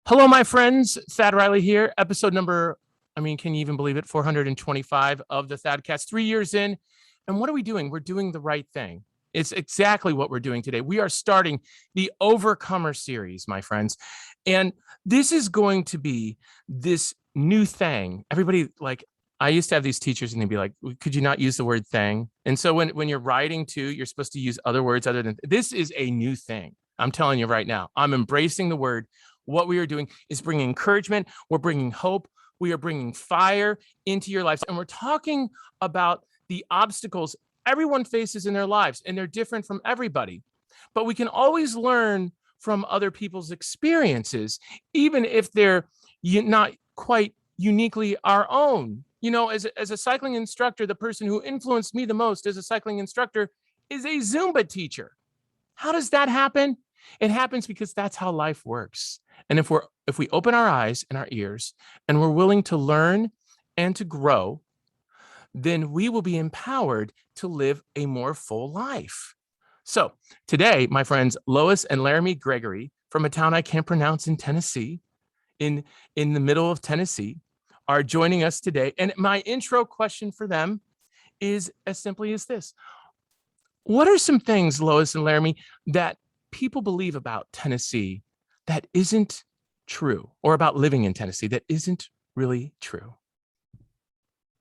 Hello, my friends. Thad Riley here. Episode number, can you even believe it? 425 of the Thadcast, 3 years in. And what are we doing? We're doing the right thing. It's exactly what we're doing today. We are starting the Overcomer series, my friends. And this is going to be this new thing. Everybody, I used to have these teachers and they'd be like, could you not use the word thing? And so when you're writing too, you're supposed to use other words other than, this is a new thing. I'm telling you right now, I'm embracing the word. What we are doing is bringing encouragement. We're bringing hope. We are bringing fire into your lives. And we're talking about the obstacles everyone faces in their lives, and they're different from everybody. But we can always learn from other people's experiences, even if they're not quite uniquely our own. You know, as a cycling instructor, the person who influenced me the most as a cycling instructor is a Zumba teacher. How does that happen? It happens because that's how life works. And if we open our eyes and our ears and we're willing to learn and to grow, then we will be empowered to live a more full life. So today, my friends, Lois and Laramy Gregory from a town I can't pronounce in Tennessee, in the middle of Tennessee, are joining us today. And my intro question for them is as simply as this. What are some things, Lois and Laramy, that people believe about Tennessee that isn't true, or about living in Tennessee that isn't really true?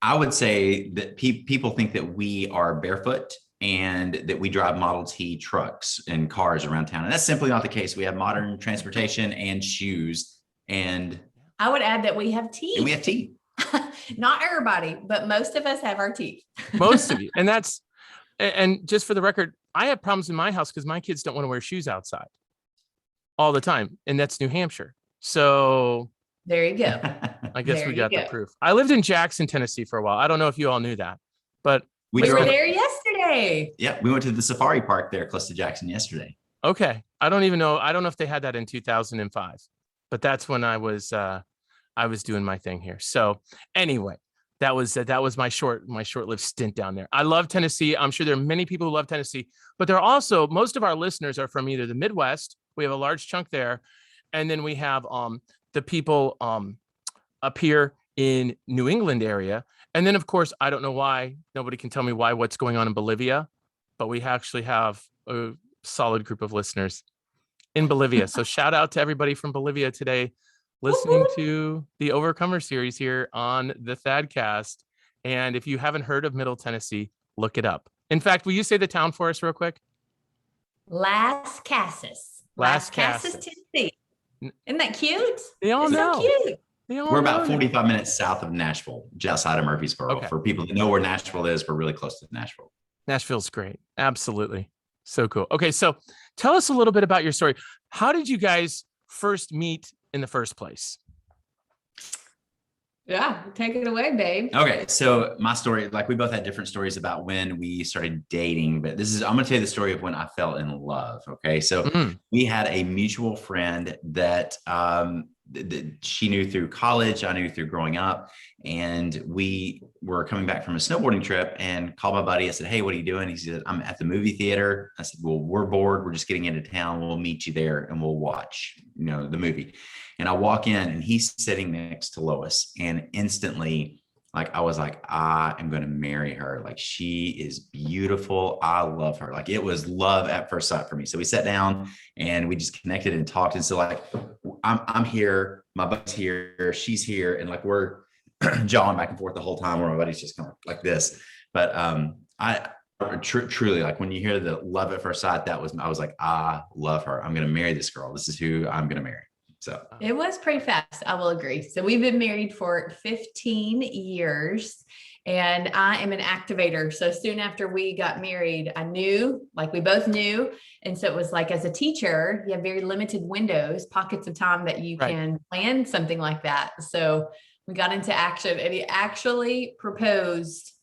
I would say that people think that we are barefoot and that we drive Model T trucks and cars around town. And that's simply not the case. We have modern transportation and shoes. And I would add that we have teeth. And we have teeth. Not everybody, but most of us have our teeth. Most of you. And just for the record, I have problems in my house because my kids don't want to wear shoes outside all the time. And that's New Hampshire. So there you go. I guess we got the proof. I lived in Jackson, Tennessee for a while. I don't know if you all knew that, but we were there yesterday. Yeah, we went to the safari park there close to Jackson yesterday. Okay. I don't even know. I don't know if they had that in 2005, but that's when I was doing my thing here. So anyway, that was my short-lived stint down there. I love Tennessee. I'm sure there are many people who love Tennessee, but there are also, most of our listeners are from either the Midwest. We have a large chunk there. And then we have the people up here in New England area. And then, of course, I don't know why. Nobody can tell me what's going on in Bolivia, but we actually have a solid group of listeners in Bolivia. So shout out to everybody from Bolivia today, listening to the Overcomer series here on the Thadcast. And if you haven't heard of Middle Tennessee, look it up. In fact, will you say the town for us real quick? Las Casas. Las Casas, Tennessee. Isn't that cute? They all know. So cute. We're about 45 minutes south of Nashville, just outside of Murfreesboro. Okay. For people that know where Nashville is, we're really close to Nashville. Nashville's great. Absolutely. So cool. Okay, so tell us a little bit about your story. How did you guys first meet in the first place? Yeah, take it away, babe. Okay, so my story, we both had different stories about when we started dating, but I'm going to tell you the story of when I fell in love. Okay, so we had a mutual friend that she knew through college, I knew through growing up, and we were coming back from a snowboarding trip and called my buddy. I said, hey, what are you doing? He said, I'm at the movie theater. I said, well, we're bored. We're just getting into town. We'll meet you there and we'll watch, the movie. And I walk in and he's sitting next to Lois, and instantly, I was like, I am going to marry her. She is beautiful. I love her. It was love at first sight for me. So we sat down and we just connected and talked. And so I'm here, my buddy's here, she's here. And we're jawing back and forth the whole time where my buddy's just kind of like this. But I truly, when you hear the love at first sight, I was like, I love her. I'm going to marry this girl. This is who I'm going to marry. So it was pretty fast. I will agree. So we've been married for 15 years and I am an activator. So soon after we got married, I knew, we both knew. And so it was as a teacher, you have very limited windows, pockets of time that you can plan something like that. So we got into action and he actually proposed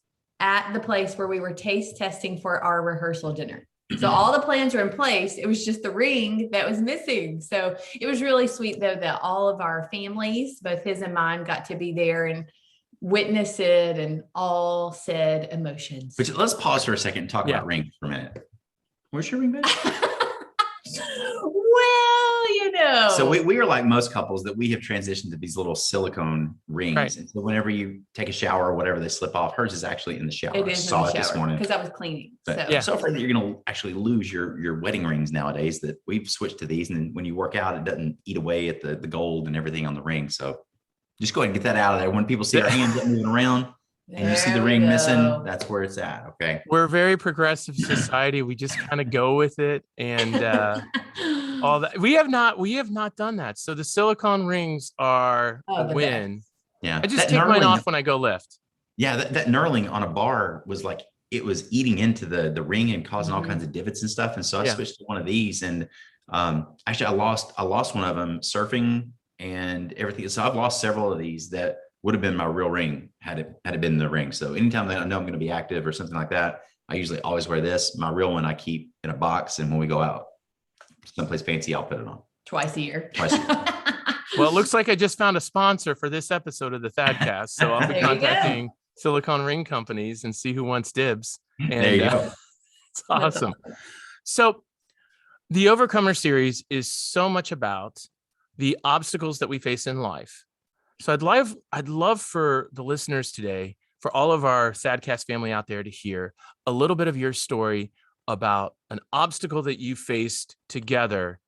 at the place where we were taste testing for our rehearsal dinner. So all the plans were in place. It was just the ring that was missing. So it was really sweet, though, that all of our families, both his and mine, got to be there and witness it and all said emotions. But let's pause for a second and talk about rings for a minute. Where's your ring, babe? Well, So we are like most couples that we have transitioned to these little silicone rings. Right. And so whenever you take a shower or whatever, they slip off. Hers is actually in the shower. It is I saw in the it this shower morning. because I was cleaning. But So I'm so afraid that you're going to actually lose your wedding rings nowadays, that we've switched to these. And then when you work out, it doesn't eat away at the gold and everything on the ring. So just go ahead and get that out of there. When people see our hands moving around and you see the ring missing, that's where it's at. Okay. We're a very progressive society. We just kind of go with it. And all that. We have not done that. So the silicone rings are a win. Best. Yeah. I just take mine off when I go lift. Yeah. That knurling on a bar was like, it was eating into the ring and causing all kinds of divots and stuff. And so I switched to one of these, and actually I lost one of them surfing and everything. So I've lost several of these that would have been my real ring had it been the ring. So anytime that I know I'm going to be active or something like that, I usually always wear this. My real one I keep in a box, and when we go out someplace fancy, I'll put it on twice a year. Well, it looks like I just found a sponsor for this episode of the Thadcast. So I'll be contacting silicone ring companies and see who wants dibs. And there you go. It's awesome. So the Overcomer series is so much about the obstacles that we face in life. So I'd love for the listeners today, for all of our Thadcast family out there, to hear a little bit of your story about an obstacle that you faced together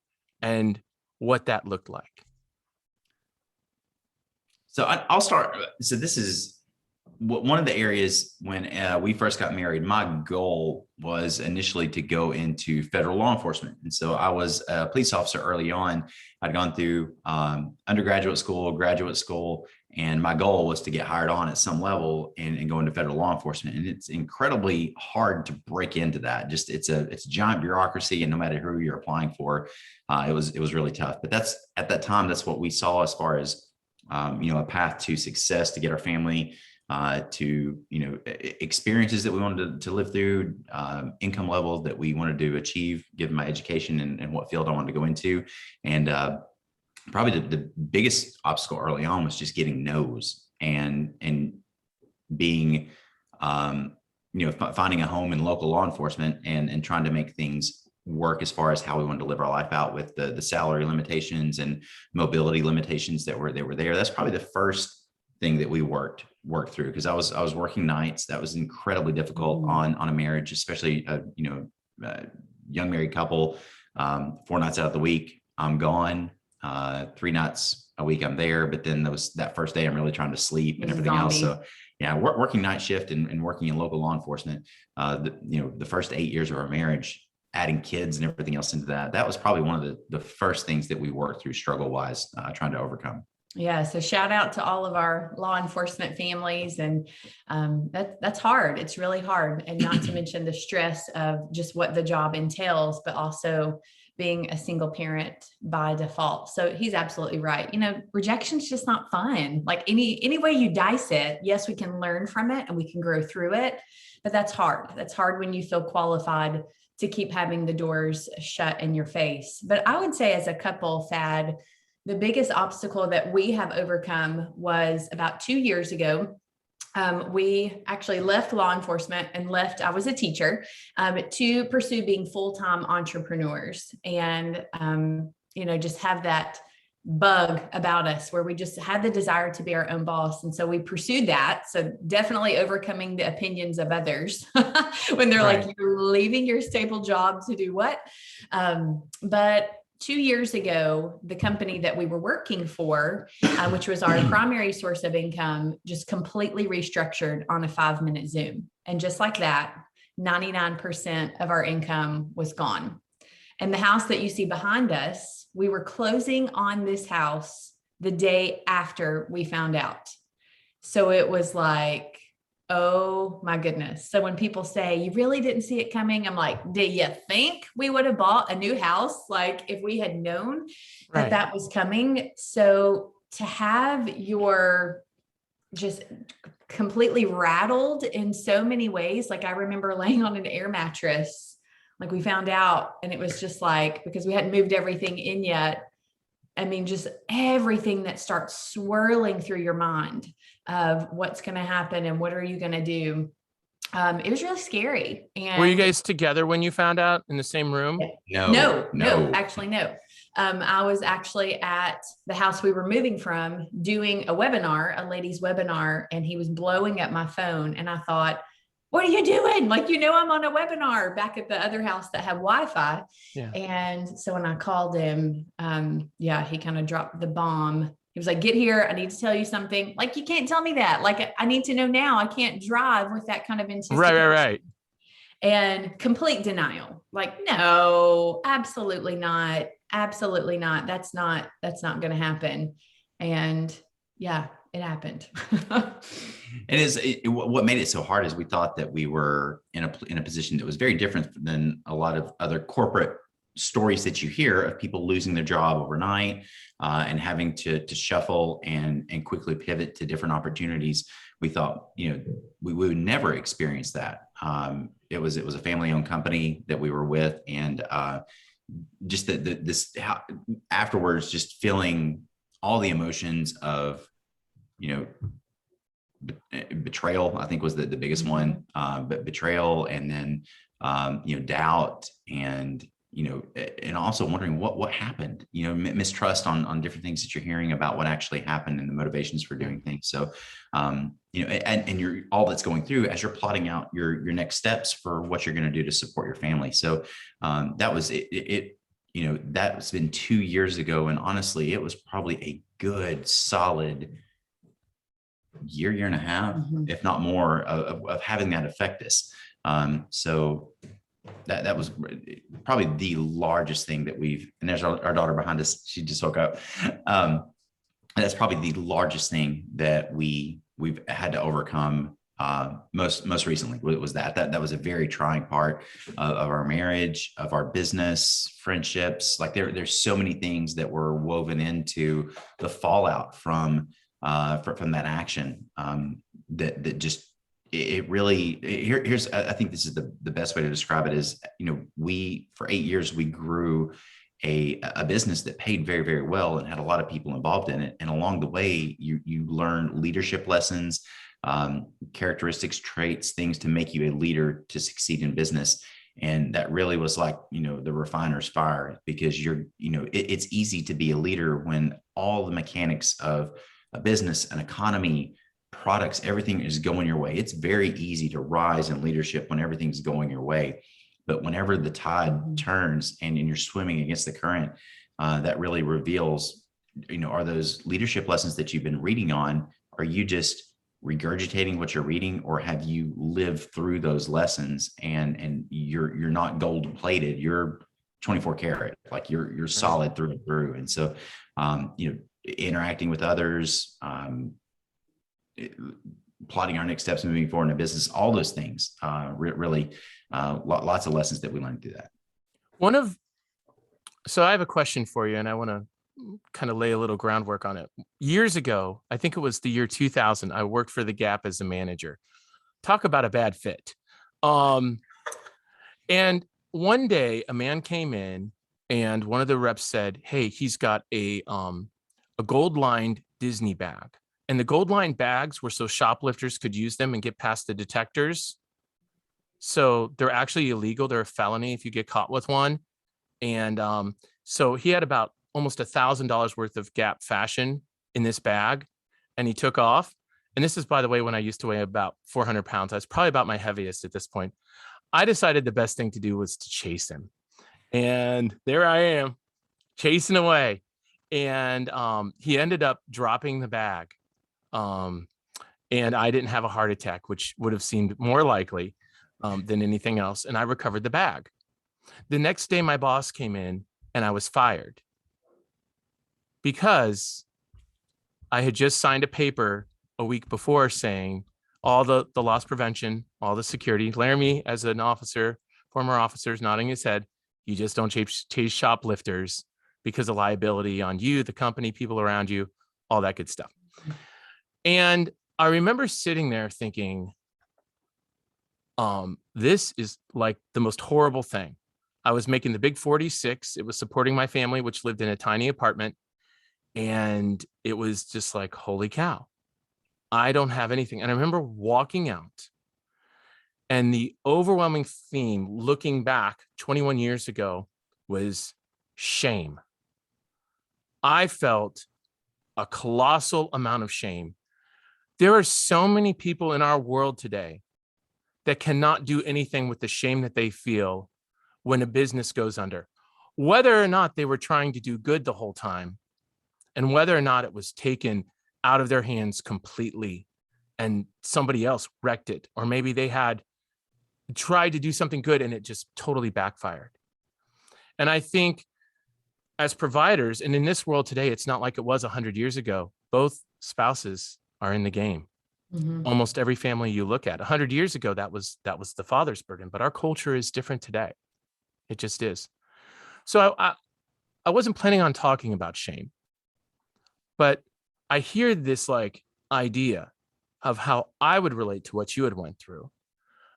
and what that looked like. So I'll start. So this is one of the areas when we first got married. My goal was initially to go into federal law enforcement. And so I was a police officer early on. I'd gone through undergraduate school, graduate school, and my goal was to get hired on at some level and go into federal law enforcement. And it's incredibly hard to break into that. Just it's a giant bureaucracy, and no matter who you're applying for, it was really tough. But at that time, that's what we saw as far as a path to success, to get our family to experiences that we wanted to live through, income level that we wanted to achieve given my education and what field I wanted to go into. And probably the biggest obstacle early on was just getting no's and being finding a home in local law enforcement and trying to make things work as far as how we wanted to live our life out with the salary limitations and mobility limitations that were there. That's probably the first thing that we worked through, because I was working nights. That was incredibly difficult on a marriage, especially young married couple. 4 nights out of the week I'm gone, 3 nights a week I'm there, but then that first day I'm really trying to sleep and everything else. So yeah, working night shift and working in local law enforcement, the first 8 years of our marriage, adding kids and everything else into that was probably one of the first things that we worked through struggle wise, trying to overcome. Yeah. So shout out to all of our law enforcement families. And that's hard. It's really hard. And not to mention the stress of just what the job entails, but also being a single parent by default. So he's absolutely right. Rejection's just not fun. Like any way you dice it, yes, we can learn from it and we can grow through it, but that's hard. That's hard when you feel qualified to keep having the doors shut in your face. But I would say as a couple, Thad, the biggest obstacle that we have overcome was about 2 years ago. We actually left law enforcement and I was a teacher, to pursue being full-time entrepreneurs and, just have that bug about us where we just had the desire to be our own boss. And so we pursued that. So definitely overcoming the opinions of others when they're like, you're leaving your stable job to do what? But 2 years ago, the company that we were working for, which was our primary source of income, just completely restructured on a 5-minute Zoom. And just like that, 99% of our income was gone. And the house that you see behind us, we were closing on this house the day after we found out. So it was like, oh my goodness. So when people say you really didn't see it coming, I'm like, do you think we would have bought a new house? Like if we had known that was coming. So to have your just completely rattled in so many ways. Like I remember laying on an air mattress, like we found out, and it was just like, because we hadn't moved everything in yet. I mean, just everything that starts swirling through your mind of what's going to happen and what are you going to do. It was really scary. And were you guys together when you found out in the same room? No, actually, no. I was actually at the house we were moving from doing a webinar, a ladies webinar, and he was blowing up my phone. And I thought, what are you doing? Like, I'm on a webinar back at the other house that had Wi-Fi. Yeah. And so when I called him, he kind of dropped the bomb. He was like, get here. I need to tell you something. Like, you can't tell me that. Like, I need to know now. I can't drive with that kind of anticipation. Right. And complete denial. Like, no, absolutely not. Absolutely not. That's not going to happen. And yeah, it happened. What made it so hard is we thought that we were in a position that was very different than a lot of other corporate stories that you hear of people losing their job overnight and having to shuffle and quickly pivot to different opportunities. We thought, we would never experience that. It was a family-owned company that we were with, and just afterwards, just feeling all the emotions of, betrayal, I think was the biggest one, but betrayal, and then doubt, and and also wondering what happened, mistrust on different things that you're hearing about what actually happened and the motivations for doing things. So and you're all that's going through as you're plotting out your next steps for what you're going to do to support your family. So that was it. That's been 2 years ago, and honestly, it was probably a good solid year and a half, if not more, of having that affect us. So that was probably the largest thing that and there's our daughter behind us. She just woke up. That's probably the largest thing that we've had to overcome most recently. Was that was a very trying part of our marriage, of our business, friendships. Like there's so many things that were woven into the fallout from that action that just it really here's I think this is the best way to describe it is, we for 8 years we grew a business that paid very, very well and had a lot of people involved in it, and along the way you learn leadership lessons, characteristics, traits, things to make you a leader to succeed in business. And that really was like, the refiner's fire, because it's easy to be a leader when all the mechanics of a business, an economy, products, everything is going your way. It's very easy to rise in leadership when everything's going your way. But whenever the tide turns and you're swimming against the current, that really reveals, are those leadership lessons that you've been reading on, are you just regurgitating what you're reading, or have you lived through those lessons and you're not gold plated, you're 24 karat, like you're solid through and through. And so, interacting with others, plotting our next steps, moving forward in a business, all those things, really lots of lessons that we learned through that. So I have a question for you, and I want to kind of lay a little groundwork on it. Years ago, I think it was the year 2000, I worked for the Gap as a manager. Talk about a bad fit. And one day a man came in, and one of the reps said, hey, he's got a gold lined Disney bag. And the gold lined bags were so shoplifters could use them and get past the detectors. So they're actually illegal. They're a felony if you get caught with one. And so he had about almost $1,000 worth of Gap fashion in this bag, and he took off. And this is, by the way, when I used to weigh about 400 pounds. I was probably about my heaviest at this point. I decided the best thing to do was to chase him. And there I am chasing away. And he ended up dropping the bag. And I didn't have a heart attack, which would have seemed more likely than anything else. And I recovered the bag. The next day, my boss came in and I was fired because I had just signed a paper a week before saying all the loss prevention, all the security. Laramy, as an officer, former officer, is nodding his head. You just don't chase shoplifters because of liability on you, the company, people around you, all that good stuff. And I remember sitting there thinking, this is like the most horrible thing. I was making the big 46. It was supporting my family, which lived in a tiny apartment. And it was just like, holy cow, I don't have anything. And I remember walking out, and the overwhelming theme looking back 21 years ago was shame. I felt a colossal amount of shame. There are so many people in our world today that cannot do anything with the shame that they feel when a business goes under, whether or not they were trying to do good the whole time, and whether or not it was taken out of their hands completely and somebody else wrecked it, or maybe they had tried to do something good and it just totally backfired. And I think as providers, and in this world today, it's not like it was 100 years ago. Both spouses are in the game. Almost every family you look at 100 years ago, that was the father's burden, but our culture is different today. It just is. So I wasn't planning on talking about shame, but I hear this like idea of how I would relate to what you had went through.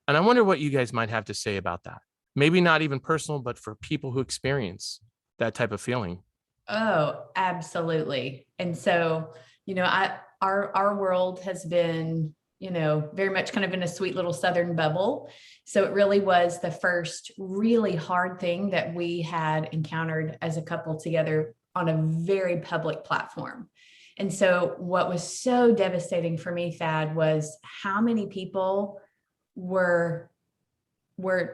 And I wonder what you guys might have to say about that. Maybe not even personal, but for people who experience that type of feeling. Oh, absolutely. And so, our world has been, very much kind of in a sweet little Southern bubble. So it really was the first really hard thing that we had encountered as a couple together on a very public platform. And so what was so devastating for me, Thad, was how many people were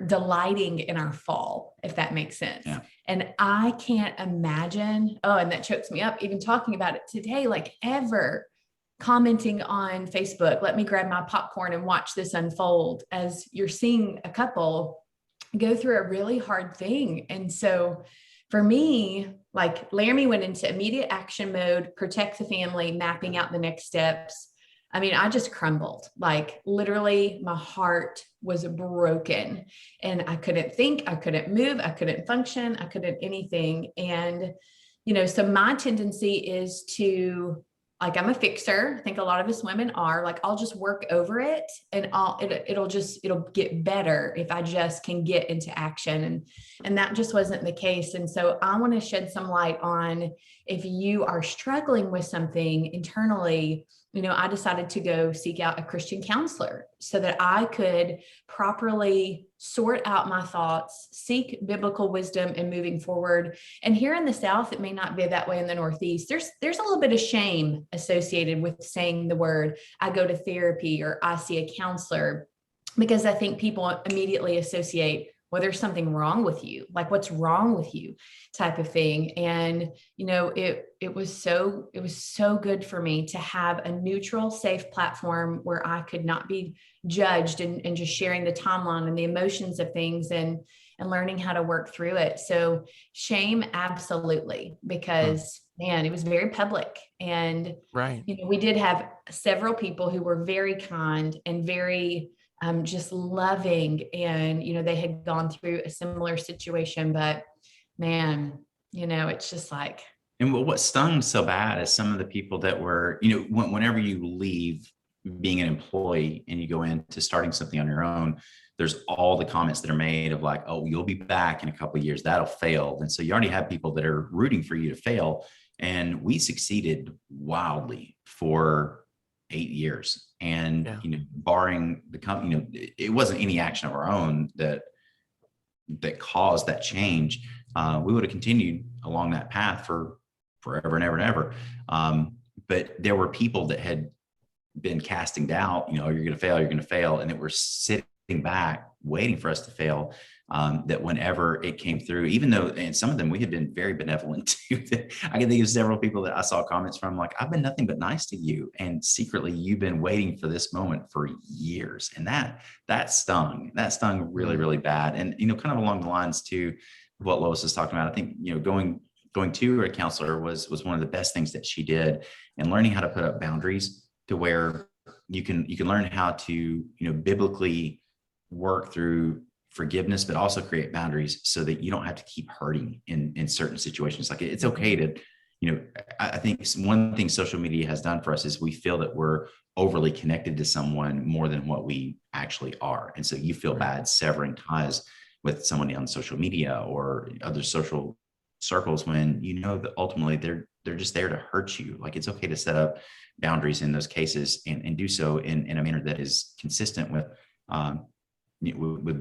delighting in our fall, if that makes sense. Yeah. And I can't imagine, and that chokes me up, even talking about it today, like ever commenting on Facebook, let me grab my popcorn and watch this unfold as you're seeing a couple go through a really hard thing. And so for me, like Laramy went into immediate action mode, protect the family, mapping out the next steps. I mean, I just crumbled, like literally my heart was broken and I couldn't think, I couldn't move, I couldn't function, I couldn't anything. And, so my tendency is to, like, I'm a fixer. I think a lot of us women are like, I'll just work over it and it'll get better if I just can get into action. And that just wasn't the case. And so I want to shed some light on if you are struggling with something internally. I decided to go seek out a Christian counselor so that I could properly sort out my thoughts, seek biblical wisdom in moving forward. And here in the South, it may not be that way in the Northeast. There's a little bit of shame associated with saying the word, I go to therapy or I see a counselor, because I think people immediately associate, well, there's something wrong with you, like what's wrong with you type of thing. And, it was so good for me to have a neutral, safe platform where I could not be judged and just sharing the timeline and the emotions of things and learning how to work through it. So shame, absolutely, because man, it was very public. And, right. We did have several people who were very kind and very just loving. And, they had gone through a similar situation, but man, it's just like. And what stung so bad is some of the people that were, whenever you leave being an employee and you go into starting something on your own, there's all the comments that are made of like, oh, you'll be back in a couple of years, that'll fail. And so you already have people that are rooting for you to fail. And we succeeded wildly for 8 years. And, barring the company, it wasn't any action of our own that caused that change. We would have continued along that path for forever and ever and ever. But there were people that had been casting doubt, you're going to fail. And that were sitting back, waiting for us to fail. That whenever it came through, even though, and some of them we had been very benevolent to, I can think of several people that I saw comments from like, I've been nothing but nice to you. And secretly you've been waiting for this moment for years. And that stung really, really bad. And, kind of along the lines to what Lois is talking about, I think, going to a counselor was one of the best things that she did, and learning how to put up boundaries to where you can learn how to, biblically work through forgiveness, but also create boundaries so that you don't have to keep hurting in certain situations. Like it's okay to, I think one thing social media has done for us is we feel that we're overly connected to someone more than what we actually are. And so you feel bad severing ties with somebody on social media or other social circles when that ultimately they're just there to hurt you. Like it's okay to set up boundaries in those cases and do so in a manner that is consistent with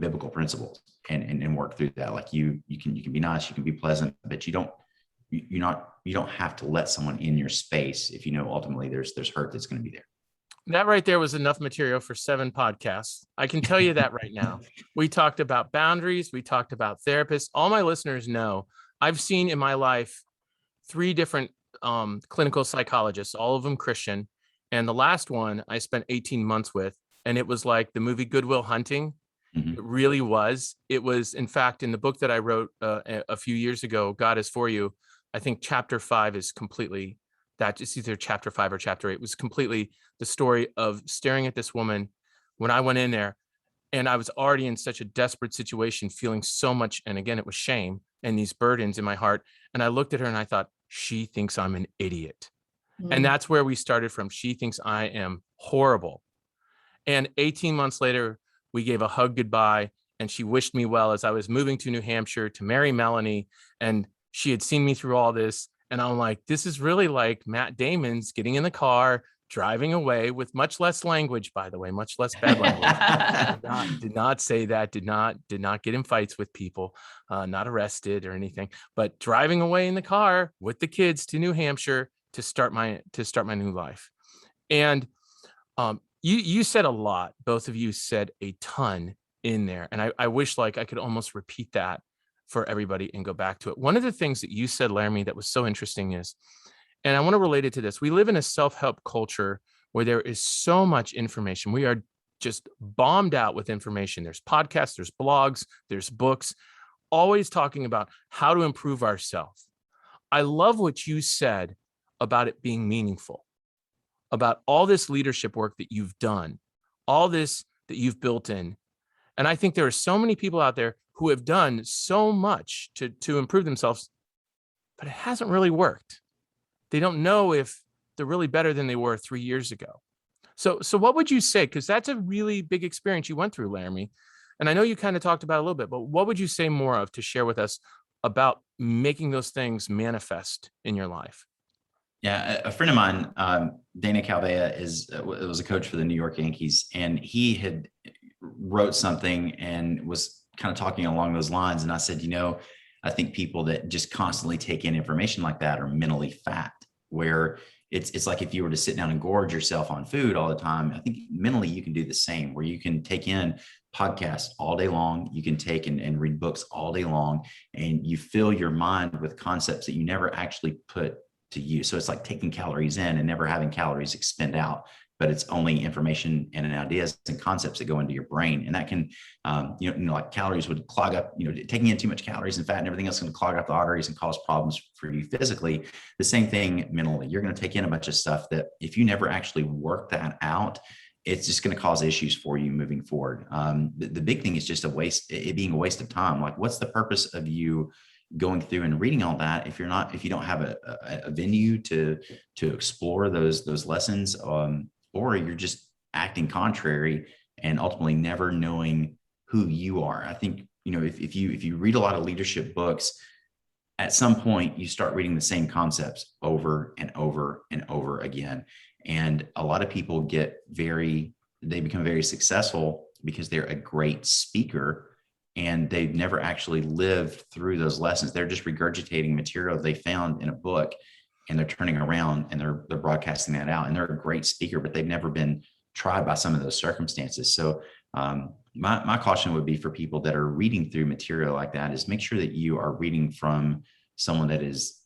biblical principles and work through that. Like you can be nice, you can be pleasant, but you're not you don't have to let someone in your space if you know ultimately there's hurt that's going to be there. That right there was enough material for 7 podcasts. I can tell you that right now. We talked about boundaries. We talked about therapists. All my listeners know I've seen in my life 3 different clinical psychologists, all of them Christian. And the last one I spent 18 months with, and it was like the movie Good Will Hunting. It really was. It was, in fact, in the book that I wrote a few years ago, God Is For You, I think chapter 5 is completely that. It's either chapter 5 or chapter 8. It was completely the story of staring at this woman when I went in there, and I was already in such a desperate situation, feeling so much. And again, it was shame and these burdens in my heart. And I looked at her and I thought, she thinks I'm an idiot. And that's where we started from. She thinks I am horrible. And 18 months later, we gave a hug goodbye, and she wished me well as I was moving to New Hampshire to marry Melanie. And she had seen me through all this. And I'm like, this is really like Matt Damon's getting in the car, driving away with much less language, by the way, much less bad language. Did not say that, did not get in fights with people, not arrested or anything, but driving away in the car with the kids to New Hampshire to start my new life. And you said a lot. Both of you said a ton in there. And I wish like I could almost repeat that for everybody and go back to it. One of the things that you said, Laramy, that was so interesting is, and I want to relate it to this, we live in a self-help culture where there is so much information. We are just bombed out with information. There's podcasts, there's blogs, there's books, always talking about how to improve ourselves. I love what you said about it being meaningful, about all this leadership work that you've done, all this that you've built in. And I think there are so many people out there who have done so much to improve themselves, but it hasn't really worked. They don't know if they're really better than they were 3 years ago. So what would you say? Because that's a really big experience you went through, Laramy. And I know you kind of talked about it a little bit, but what would you say more of to share with us about making those things manifest in your life? Yeah, a friend of mine, Dana Calvea, was a coach for the New York Yankees, and he had wrote something and was kind of talking along those lines. And I said, I think people that just constantly take in information like that are mentally fat, where it's like if you were to sit down and gorge yourself on food all the time. I think mentally you can do the same, where you can take in podcasts all day long. You can take and read books all day long, and you fill your mind with concepts that you never actually put to use. So it's like taking calories in and never having calories expend out, but it's only information and ideas and concepts that go into your brain. And that can, like calories would clog up, taking in too much calories and fat and everything else is going to clog up the arteries and cause problems for you physically. The same thing mentally. You're going to take in a bunch of stuff that if you never actually work that out, it's just going to cause issues for you moving forward. The big thing is just it being a waste of time. Like, what's the purpose of you going through and reading all that if you don't have a venue to explore those lessons, or you're just acting contrary and ultimately never knowing who you are. I think, if you read a lot of leadership books, at some point you start reading the same concepts over and over and over again. And a lot of people they become very successful because they're a great speaker, and they've never actually lived through those lessons. They're just regurgitating material they found in a book, and they're turning around and they're broadcasting that out. And they're a great speaker, but they've never been tried by some of those circumstances. So my caution would be for people that are reading through material like that is make sure that you are reading from someone that is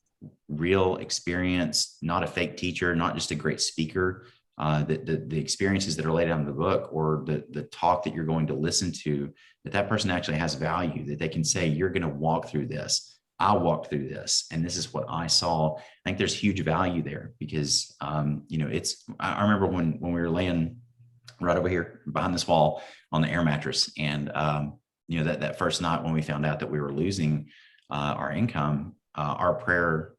real experience, not a fake teacher, not just a great speaker. The experiences that are laid out in the book, or the talk that you're going to listen to, that person actually has value, that they can say, you're going to walk through this. I walked through this, and this is what I saw. I think there's huge value there because, I remember when we were laying right over here behind this wall on the air mattress, and, that first night when we found out that we were losing our income, our prayer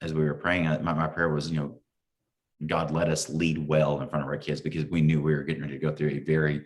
as we were praying, my prayer was, God, let us lead well in front of our kids, because we knew we were getting ready to go through a very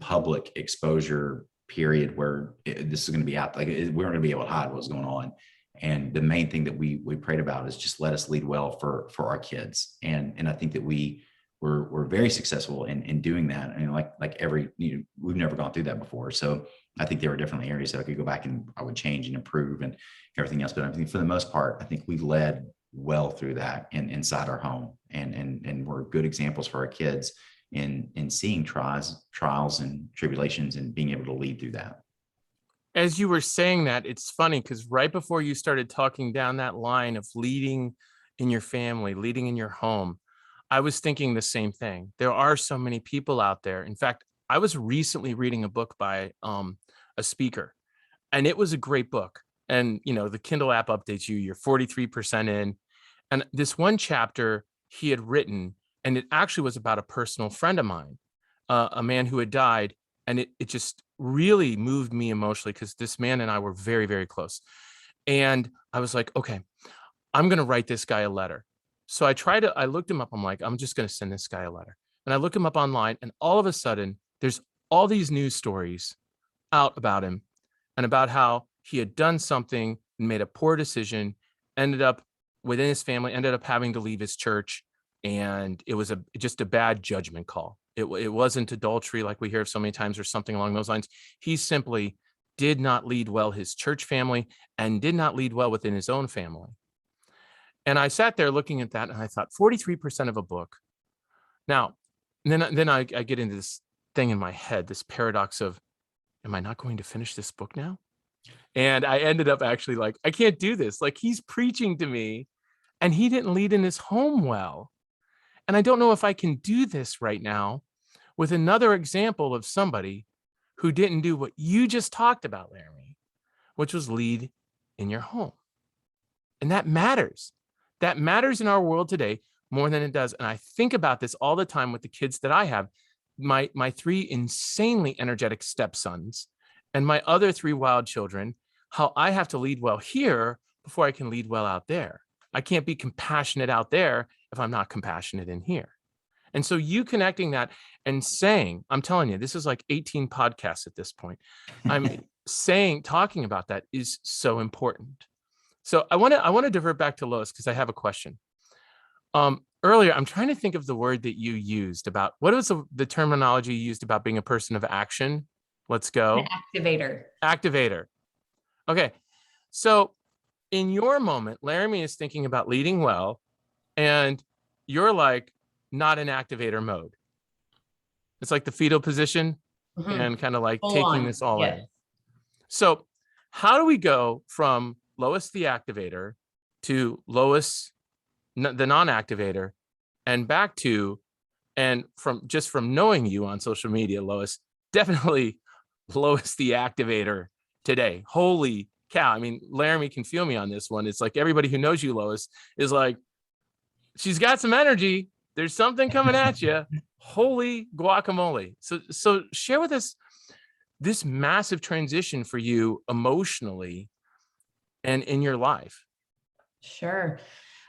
public exposure period where this is going to be out. Like, we weren't going to be able to hide what was going on. And the main thing that we prayed about is just let us lead well for our kids. And I think that we were very successful in doing that. And like we've never gone through that before. So I think there were definitely areas that I could go back and I would change and improve and everything else. But I think for the most part, I think we led well through that inside our home, and we're good examples for our kids in seeing trials and tribulations and being able to lead through that. As you were saying that, it's funny because right before you started talking down that line of leading in your family, leading in your home, I was thinking the same thing. There are so many people out there. In fact, I was recently reading a book by a speaker, and it was a great book. And, the Kindle app updates you, you're 43% in. And this one chapter he had written, and it actually was about a personal friend of mine, a man who had died. And it just really moved me emotionally because this man and I were very, very close. And I was like, okay, I'm going to write this guy a letter. So I looked him up. I'm like, I'm just going to send this guy a letter. And I look him up online, and all of a sudden there's all these news stories out about him and about how he had done something and made a poor decision, ended up within his family, ended up having to leave his church. And it was just a bad judgment call. It wasn't adultery like we hear of so many times or something along those lines. He simply did not lead well his church family and did not lead well within his own family. And I sat there looking at that, and I thought 43% of a book. Now, then I get into this thing in my head, this paradox of, am I not going to finish this book now? And I ended up actually like, I can't do this. Like, he's preaching to me and he didn't lead in his home well. And I don't know if I can do this right now with another example of somebody who didn't do what you just talked about, Laramy, which was lead in your home. And that matters. That matters in our world today more than it does. And I think about this all the time with the kids that I have, my 3 insanely energetic stepsons and my other 3 wild children, how I have to lead well here before I can lead well out there. I can't be compassionate out there if I'm not compassionate in here. And so you connecting that and saying, I'm telling you, this is like 18 podcasts at this point. I'm talking about that is so important. So I want to divert back to Lois because I have a question. Earlier, I'm trying to think of the word that you used about, what was the terminology you used about being a person of action? Let's go. An activator. Activator. Okay. So in your moment, Laramy is thinking about leading well, and you're like not in activator mode. It's like the fetal position and kind of like Full taking on. this all Yes. in. So how do we go from Lois the activator to Lois the non-activator and back to, and from knowing you on social media, Lois, definitely Lois the activator today. Holy cow. I mean, Laramy can feel me on this one. It's like everybody who knows you, Lois, is like, she's got some energy. There's something coming at you. Holy guacamole. So share with us this massive transition for you emotionally and in your life. Sure.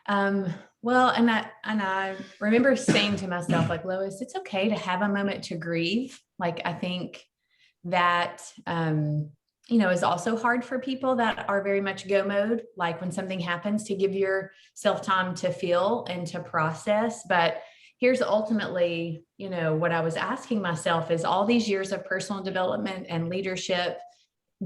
Well, and I remember saying to myself, like, Lois, it's okay to have a moment to grieve. Like, I think that, is also hard for people that are very much go mode. Like when something happens, to give yourself time to feel and to process. But here's ultimately, what I was asking myself is, all these years of personal development and leadership,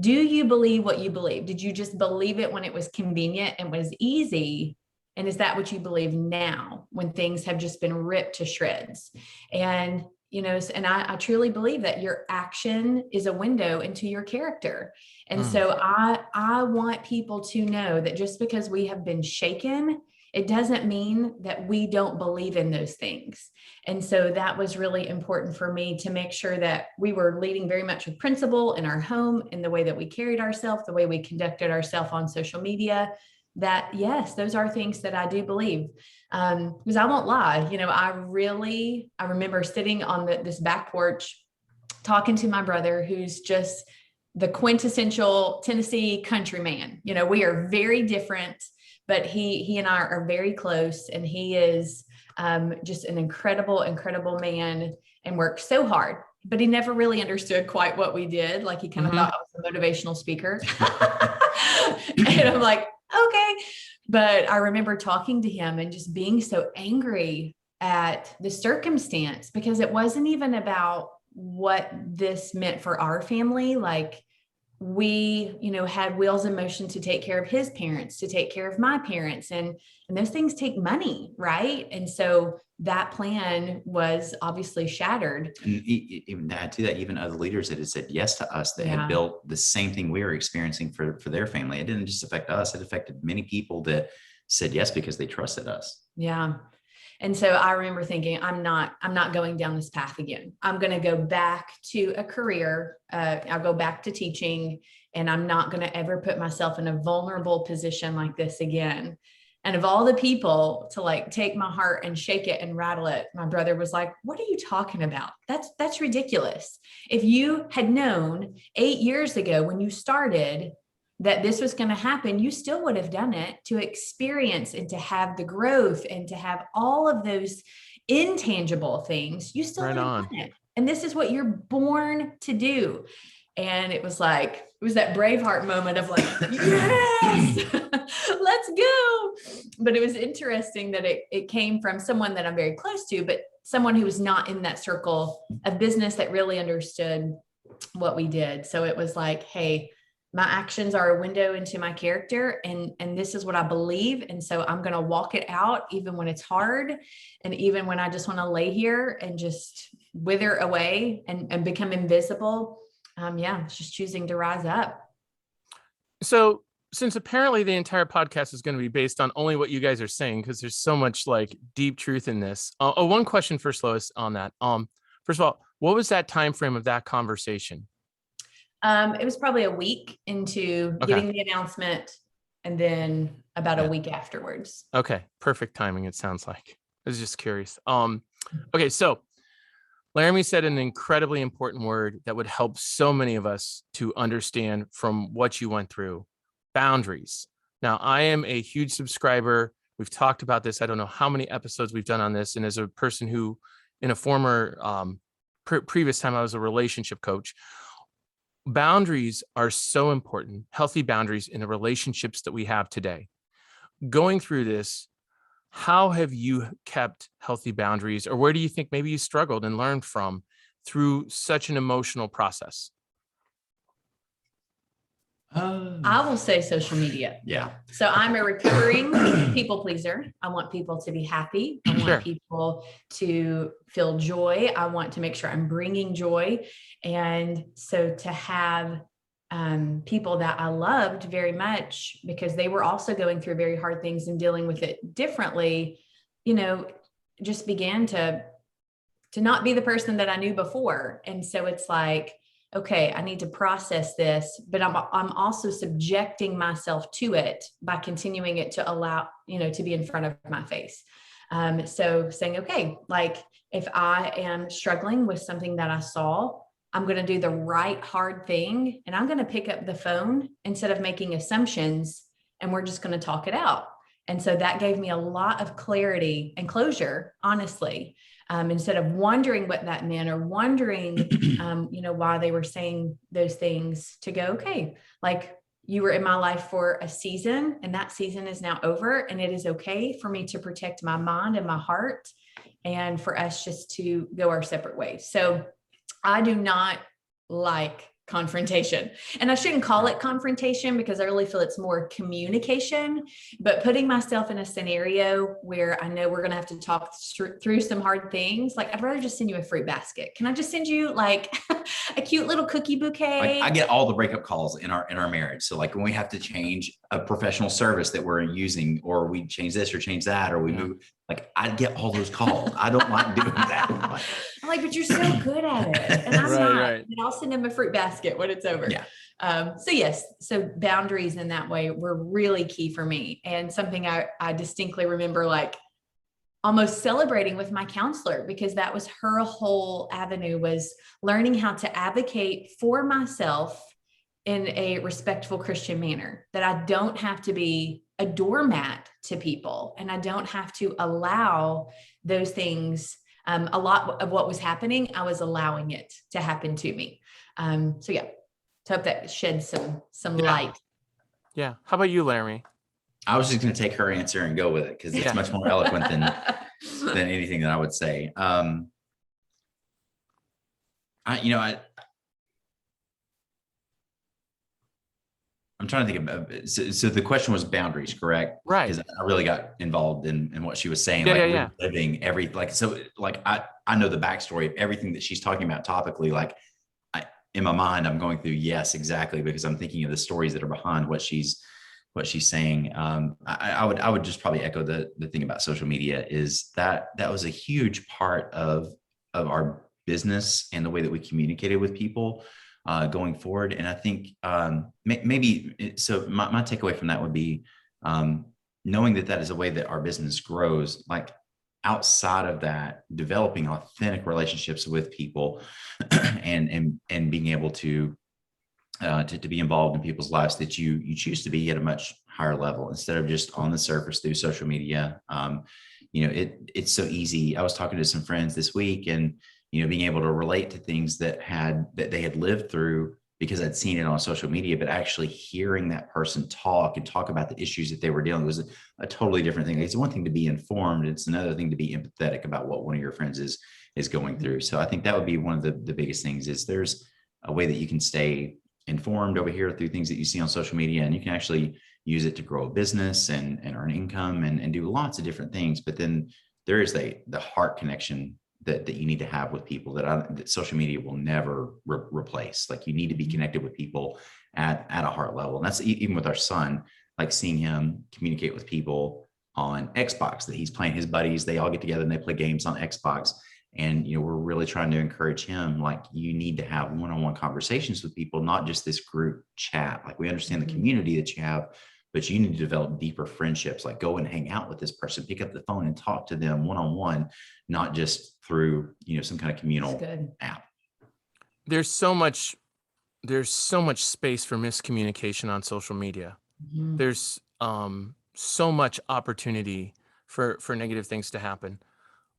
do you believe what you believe? Did you just believe it when it was convenient and was easy? And is that what you believe now when things have just been ripped to shreds? And, and I truly believe that your action is a window into your character. And so I want people to know that just because we have been shaken, it doesn't mean that we don't believe in those things. And so that was really important for me to make sure that we were leading very much with principle in our home, in the way that we carried ourselves, the way we conducted ourselves on social media, that yes, those are things that I do believe. Because I won't lie, I remember sitting on this back porch talking to my brother, who's just the quintessential Tennessee country man. We are very different, but he and I are very close, and he is just an incredible, incredible man and worked so hard, but he never really understood quite what we did. Like, he kind of thought I was a motivational speaker. And I'm like, okay. But I remember talking to him and just being so angry at the circumstance, because it wasn't even about what this meant for our family. Like we, had wheels in motion to take care of his parents, to take care of my parents. And those things take money, right? And so that plan was obviously shattered. And even add to that, even other leaders that had said yes to us, that had built the same thing we were experiencing for their family. It didn't just affect us. It affected many people that said yes because they trusted us. Yeah. And so I remember thinking, I'm not going down this path again. I'm going to go back to a career. I'll go back to teaching, and I'm not going to ever put myself in a vulnerable position like this again. And of all the people to like take my heart and shake it and rattle it, my brother was like, what are you talking about? That's ridiculous. If you had known 8 years ago when you started that this was going to happen, you still would have done it to experience and to have the growth and to have all of those intangible things. You still would have done it. And this is what you're born to do. And it was like, it was that Braveheart moment of like, yes, let's go. But it was interesting that it came from someone that I'm very close to, but someone who was not in that circle of business that really understood what we did. So it was like, hey, my actions are a window into my character, and this is what I believe. And so I'm going to walk it out, even when it's hard. And even when I just want to lay here and just wither away and become invisible. It's just choosing to rise up. So since apparently the entire podcast is going to be based on only what you guys are saying, because there's so much like deep truth in this. One question first, Lois, on that. First of all, what was that time frame of that conversation? It was probably a week into getting the announcement, and then about a week afterwards. Okay. Perfect timing. It sounds like. I was just curious. Okay. So Laramy said an incredibly important word that would help so many of us to understand from what you went through: boundaries. Now, I am a huge subscriber. We've talked about this. I don't know how many episodes we've done on this. And as a person who, in a former previous time, I was a relationship coach. Boundaries are so important, healthy boundaries in the relationships that we have today. Going through this, how have you kept healthy boundaries, or where do you think maybe you struggled and learned from through such an emotional process? I will say social media. Yeah. So I'm a recovering people pleaser. I want people to be happy. I want people to feel joy. I want to make sure I'm bringing joy. And so to have people that I loved very much, because they were also going through very hard things and dealing with it differently, just began to not be the person that I knew before. And so it's like, okay, I need to process this, but I'm also subjecting myself to it by continuing it to allow, to be in front of my face. So saying, okay, like if I am struggling with something that I saw, I'm going to do the right hard thing, and I'm going to pick up the phone instead of making assumptions, and we're just going to talk it out. And so that gave me a lot of clarity and closure, honestly. Instead of wondering what that meant or wondering, why they were saying those things, to go, okay, like you were in my life for a season, and that season is now over, and it is okay for me to protect my mind and my heart, and for us just to go our separate ways. So I do not like confrontation, and I shouldn't call it confrontation because I really feel it's more communication, but putting myself in a scenario where I know we're going to have to talk through some hard things. Like, I'd rather just send you a fruit basket. Can I just send you like a cute little cookie bouquet? I get all the breakup calls in our marriage. So like when we have to change a professional service that we're using, or we change this or change that, or we move, like I get all those calls. I don't like doing that. I'm like, but you're so good at it. And I'm not. Right. And I'll send them a fruit basket when it's over. Yeah. So boundaries in that way were really key for me. And something I distinctly remember, like almost celebrating with my counselor, because that was her whole avenue, was learning how to advocate for myself in a respectful Christian manner, that I don't have to be a doormat to people, and I don't have to allow those things. A lot of what was happening, I was allowing it to happen to me. So hope that sheds some light. Yeah. How about you, Laramy? I was just going to take her answer and go with it, because it's much more eloquent than than anything that I would say. I'm trying to think of so the question was boundaries, correct? Right. Because I really got involved in what she was saying. Yeah, like yeah. living every I know the backstory of everything that she's talking about topically. Like in my mind, I'm going through, yes, exactly, because I'm thinking of the stories that are behind what she's saying. I would just probably echo the thing about social media is that was a huge part of our business and the way that we communicated with people going forward. And I think so my takeaway from that would be knowing that is a way that our business grows. Like outside of that, developing authentic relationships with people and being able to be involved in people's lives that you choose to be at a much higher level instead of just on the surface through social media. It's so easy. I was talking to some friends this week and, being able to relate to things that they had lived through because I'd seen it on social media, but actually hearing that person talk about the issues that they were dealing with was a totally different thing. It's one thing to be informed. It's another thing to be empathetic about what one of your friends is going through. So I think that would be one of the biggest things is there's a way that you can stay informed over here through things that you see on social media, and you can actually use it to grow a business and earn income and do lots of different things. But then there is the heart connection that you need to have with people that social media will never replace. Like you need to be connected with people at a heart level. And that's even with our son, like seeing him communicate with people on Xbox that he's playing. His buddies, they all get together and they play games on Xbox. And, we're really trying to encourage him, like you need to have one-on-one conversations with people, not just this group chat. Like we understand the community that you have, but you need to develop deeper friendships, like go and hang out with this person, pick up the phone and talk to them one-on-one, not just through, some kind of communal app. There's so much space for miscommunication on social media. Mm-hmm. There's so much opportunity for negative things to happen.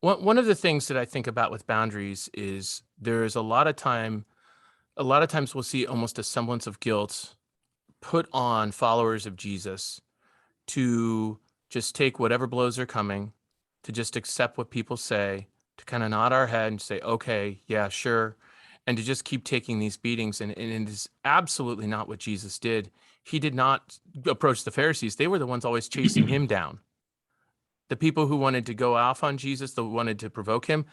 One of the things that I think about with boundaries is there's a lot of times we'll see almost a semblance of guilt put on followers of Jesus to just take whatever blows are coming, to just accept what people say, to kind of nod our head and say, okay, yeah, sure. And to just keep taking these beatings. And it is absolutely not what Jesus did. He did not approach the Pharisees. They were the ones always chasing him down. The people who wanted to go off on Jesus, that wanted to provoke him,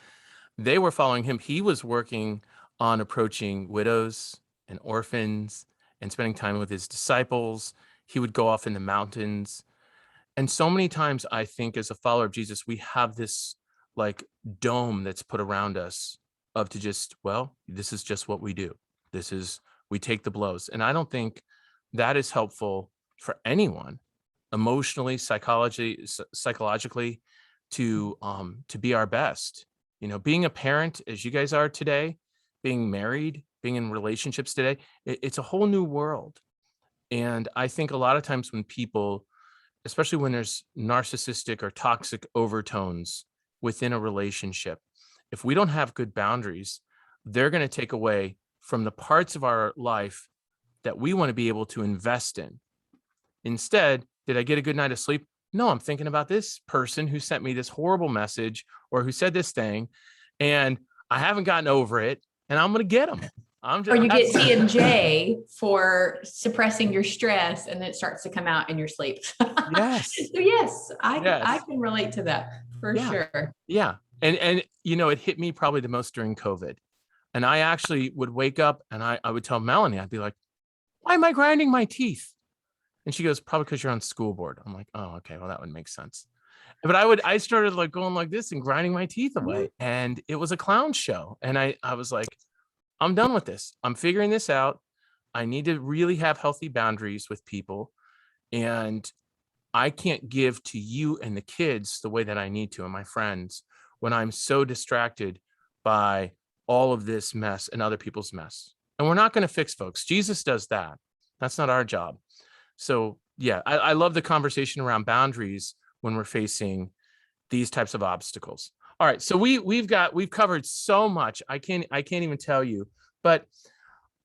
they were following him. He was working on approaching widows and orphans and spending time with his disciples. He would go off in the mountains. And so many times I think as a follower of Jesus, we have this like dome that's put around us of to just, well, this is just what we do. We take the blows. And I don't think that is helpful for anyone emotionally, psychologically to be our best. Being a parent as you guys are today, being married, being in relationships today, it's a whole new world. And I think a lot of times when people, especially when there's narcissistic or toxic overtones within a relationship, if we don't have good boundaries, they're going to take away from the parts of our life that we want to be able to invest in. Instead, did I get a good night of sleep? No, I'm thinking about this person who sent me this horrible message or who said this thing, and I haven't gotten over it, and I'm going to get them. Or you get TMJ for suppressing your stress, and then it starts to come out in your sleep. Yes. So yes, I can relate to that for sure. Yeah. And it hit me probably the most during COVID. And I actually would wake up and I would tell Melanie, I'd be like, why am I grinding my teeth? And she goes, probably because you're on school board. I'm like, oh, okay, well, that would make sense. But I started like going like this and grinding my teeth away. And it was a clown show. And I was like, I'm done with this. I'm figuring this out. I need to really have healthy boundaries with people. And I can't give to you and the kids the way that I need to and my friends when I'm so distracted by all of this mess and other people's mess. And we're not going to fix folks. Jesus does that. That's not our job. So yeah, I love the conversation around boundaries when we're facing these types of obstacles. All right. So we've covered so much. I can't even tell you, but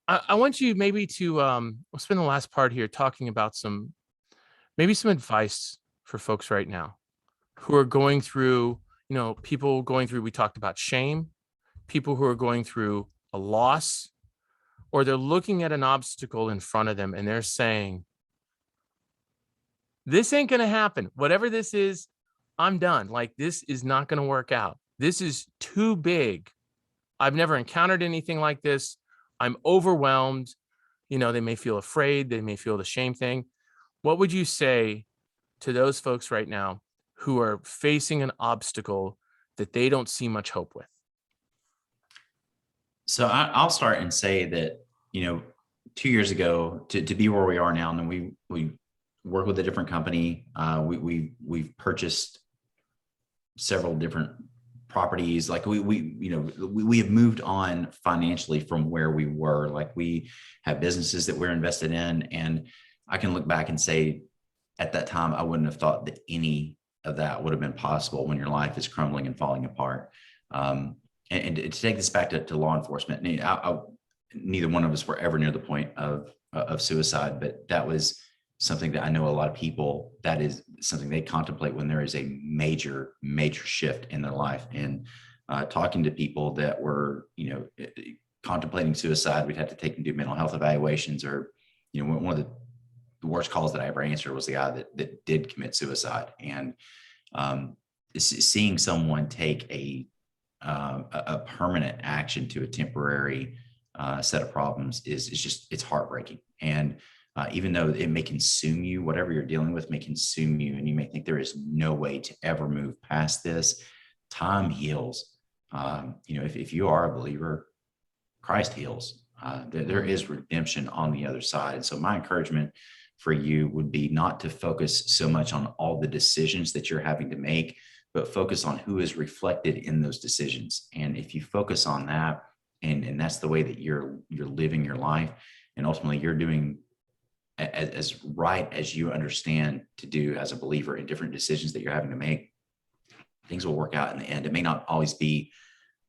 I want you maybe to we'll spend the last part here talking about some advice for folks right now who are going through, people going through, we talked about shame, people who are going through a loss, or they're looking at an obstacle in front of them and they're saying, this ain't going to happen. Whatever this is, I'm done. Like, this is not going to work out. This is too big. I've never encountered anything like this. I'm overwhelmed. They may feel afraid. They may feel the shame thing. What would you say to those folks right now who are facing an obstacle that they don't see much hope with? So I'll start and say that, 2 years ago to be where we are now, and then we work with a different company. We've purchased several different properties. Like we have moved on financially from where we were. Like, we have businesses that we're invested in, and I can look back and say, at that time, I wouldn't have thought that any of that would have been possible when your life is crumbling and falling apart. And to take this back to law enforcement, neither one of us were ever near the point of suicide, but that was something that I know a lot of people, that is something they contemplate when there is a major, major shift in their life. And talking to people that were, contemplating suicide, we'd have to take them to mental health evaluations, or, one of the worst calls that I ever answered was the guy that did commit suicide. And seeing someone take a permanent action to a temporary set of problems is just, it's heartbreaking. And even though it may consume you, whatever you're dealing with may consume you, and you may think there is no way to ever move past this, time heals. If you are a believer, Christ heals. There is redemption on the other side. And so my encouragement for you would be not to focus so much on all the decisions that you're having to make, but focus on who is reflected in those decisions. And if you focus on that, and that's the way that you're living your life, and ultimately you're doing as right as you understand to do as a believer in different decisions that you're having to make, things will work out in the end. It may not always be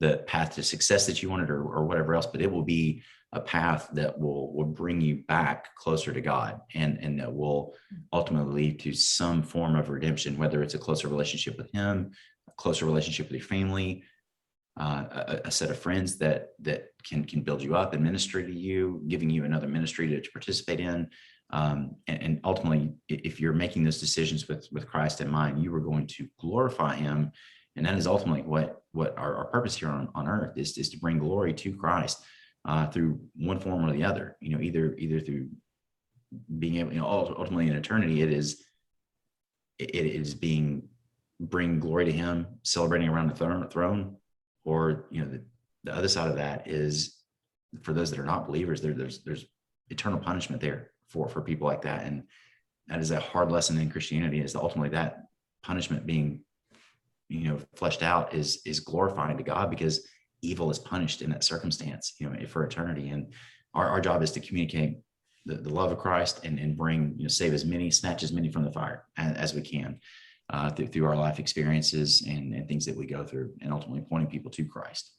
the path to success that you wanted, or whatever else, but it will be a path that will bring you back closer to God, and that will ultimately lead to some form of redemption, whether it's a closer relationship with Him, a closer relationship with your family, a set of friends that can build you up and ministry to you, giving you another ministry to participate in. And ultimately, if you're making those decisions with Christ in mind, you are going to glorify Him. And that is ultimately what our purpose here on earth is to bring glory to Christ through one form or the other. Either through being able, ultimately in eternity, it is bring glory to Him, celebrating around the throne, or the other side of that is, for those that are not believers, there's eternal punishment there for people like that. And that is a hard lesson in Christianity, is ultimately that punishment being fleshed out is glorifying to God, because evil is punished in that circumstance, for eternity. And our job is to communicate the love of Christ and bring, save as many, snatch as many from the fire as we can through our life experiences and things that we go through, and ultimately pointing people to Christ.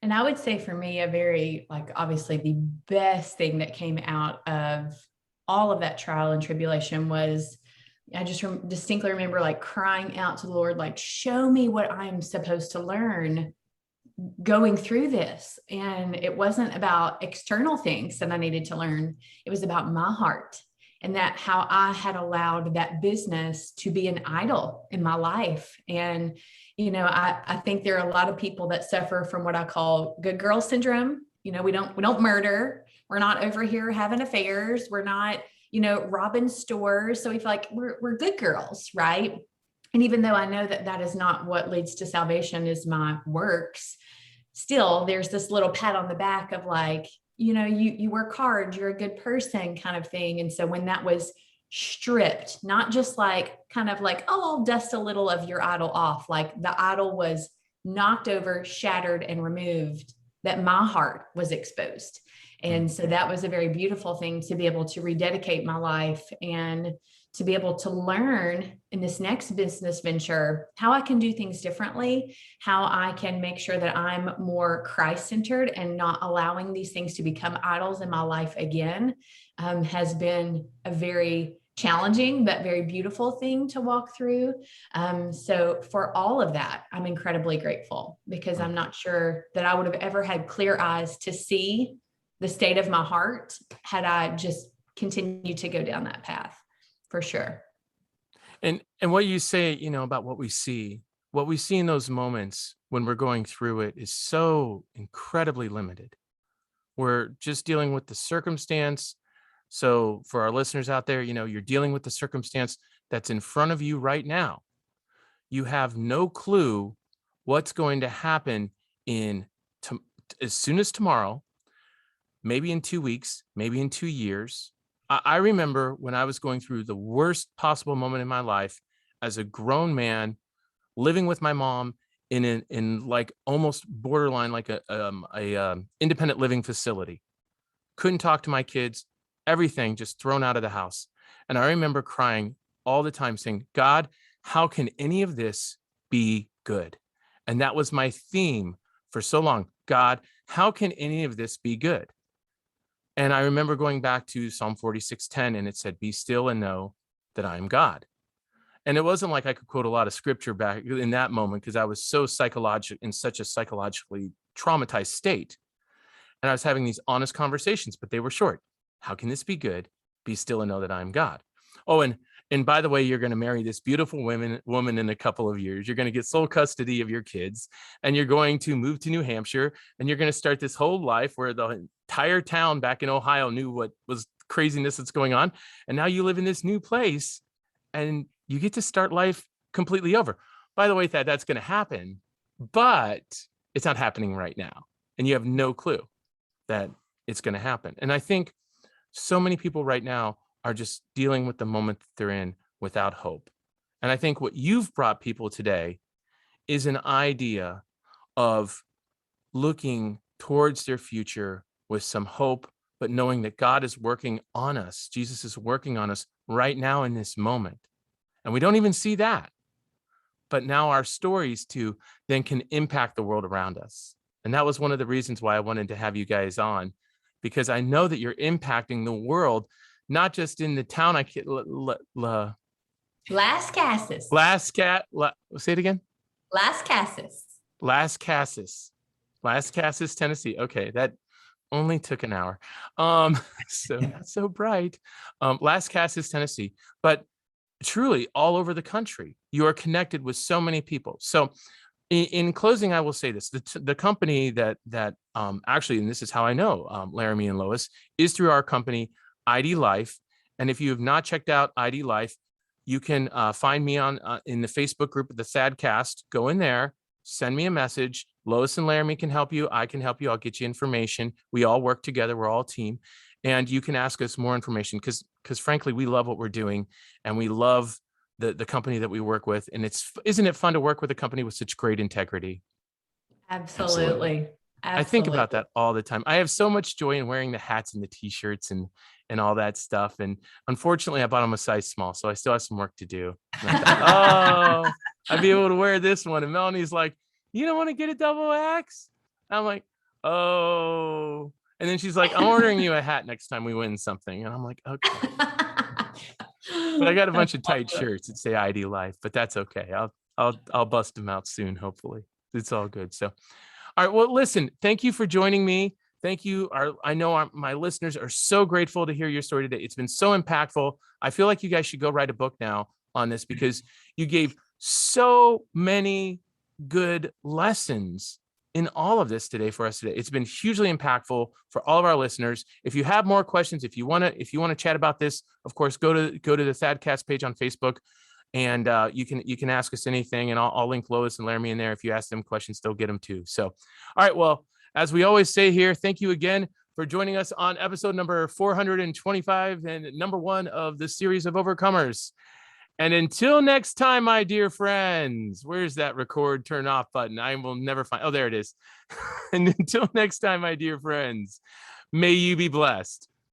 And I would say for me, a very, obviously the best thing that came out of all of that trial and tribulation was, I just distinctly remember crying out to the Lord, show me what I'm supposed to learn going through this. And it wasn't about external things that I needed to learn. It was about my heart, and that how I had allowed that business to be an idol in my life. And, I think there are a lot of people that suffer from what I call good girl syndrome. We don't murder. We're not over here having affairs. We're not, robbing stores. So we feel like we're good girls, right? And even though I know that is not what leads to salvation, is my works, still there's this little pat on the back of you work hard, you're a good person kind of thing. And so when that was stripped, not just oh, I'll dust a little of your idol off, the idol was knocked over, shattered, and removed, that my heart was exposed. And so that was a very beautiful thing, to be able to rededicate my life and to be able to learn in this next business venture how I can do things differently, how I can make sure that I'm more Christ-centered and not allowing these things to become idols in my life again, has been a very challenging, but very beautiful thing to walk through. So for all of that, I'm incredibly grateful, because I'm not sure that I would have ever had clear eyes to see the state of my heart had I just continued to go down that path, for sure. And what you say, about what we see in those moments when we're going through it is so incredibly limited. We're just dealing with the circumstance. So for our listeners out there, you're dealing with the circumstance that's in front of you right now. You have no clue what's going to happen as soon as tomorrow, maybe in 2 weeks, maybe in 2 years. I remember when I was going through the worst possible moment in my life as a grown man, living with my mom in like almost borderline like a independent living facility. Couldn't talk to my kids, everything just thrown out of the house. And I remember crying all the time saying, God, how can any of this be good? And that was my theme for so long. God, how can any of this be good? And I remember going back to Psalm 46:10, and it said, be still and know that I am God. And it wasn't like I could quote a lot of scripture back in that moment, because I was so in such a psychologically traumatized state. And I was having these honest conversations, but they were short. How can this be good? Be still and know that I'm God. Oh, and by the way, you're going to marry this beautiful woman in a couple of years. You're going to get sole custody of your kids, and you're going to move to New Hampshire, and you're going to start this whole life where the entire town back in Ohio knew what was craziness that's going on. And now you live in this new place, and you get to start life completely over. By the way, that's going to happen, but it's not happening right now. And you have no clue that it's going to happen. And I think so many people right now are just dealing with the moment that they're in without hope. And I think what you've brought people today is an idea of looking towards their future with some hope, but knowing that God is working on us. Jesus is working on us right now in this moment. And we don't even see that. But now our stories too then can impact the world around us. And that was one of the reasons why I wanted to have you guys on, because I know that you're impacting the world, not just in the town. Las Casas. Say it again. Las Casas. Las Casas, Tennessee. Okay, that only took an hour. So not so bright. Las Casas, Tennessee, but truly all over the country. You are connected with so many people. So in closing, I will say this: the company that actually, and this is how I know Laramy and Lois, is through our company, ID Life. And if you have not checked out ID Life, you can find me on in the Facebook group of the Thadcast. Go in there, send me a message. Lois and Laramy can help you. I can help you. I'll get you information. We all work together. We're all a team. And you can ask us more information, because frankly, we love what we're doing, and we love the company that we work with. And isn't it fun to work with a company with such great integrity? Absolutely. I think about that all the time. I have so much joy in wearing the hats and the t-shirts and all that stuff. And unfortunately, I bought them a size small, so I still have some work to do. I thought, I'd be able to wear this one. And Melanie's like, you don't want to get a double X? I'm like, oh. And then she's like, I'm ordering you a hat next time we win something. And I'm like, okay. But I got a bunch of tight shirts that say ID Life, but that's okay. I'll bust them out soon. Hopefully it's all good. So, all right. Well, listen, thank you for joining me. Thank you. I know my listeners are so grateful to hear your story today. It's been so impactful. I feel like you guys should go write a book now on this, because you gave so many good lessons in all of this today for us today. It's been hugely impactful for all of our listeners. If you have more questions, if you want to chat about this, of course, go to the Thadcast page on Facebook, and you can ask us anything, and I'll link Lois and Laramy in there. If you ask them questions, they'll get them too. So, all right. Well, as we always say here, thank you again for joining us on episode number 425 and number 1 of the series of Overcomers. And until next time, my dear friends, where's that record turn off button? I will never find. Oh, there it is. And until next time, my dear friends, may you be blessed.